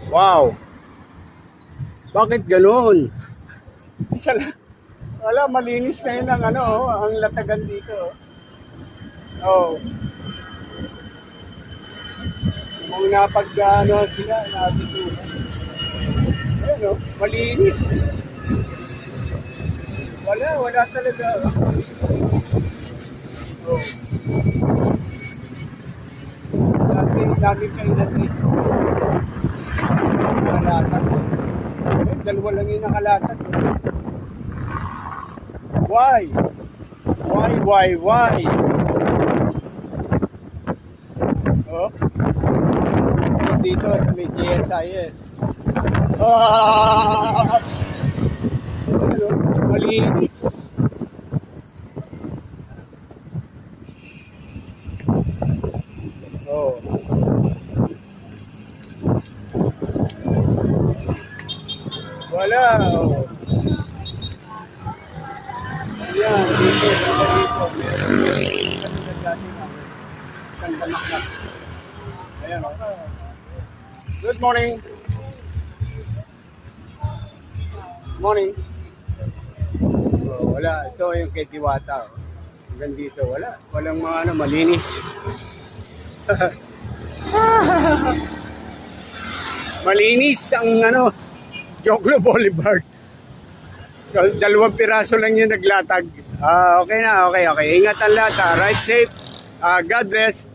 Wow. Bakit ganoon? Isa lang. Wala, malinis ngayon ang ang latagan dito. Oh. Kung sila, nabisuhan. Ayun, oh, malinis. Wala talaga. Oh. Dami kayo dito. Nakalatag. Dalawa lang yung nakalatag. Why? Why? Oh. Dito sa may GSIS. Ah! Ano? Malinis. Oh. Wala. Oh. Yan, dito. Ayan, oh. Good morning. Morning. Oh, wala. Ito yung kay Diwata. Oh. Hanggang dito. Walang mga malinis. Malinis ang Joglo Boulevard. Dalawang piraso lang yung naglatag. Okay na, okay. Ingat ang lahat. Ride safe. God bless.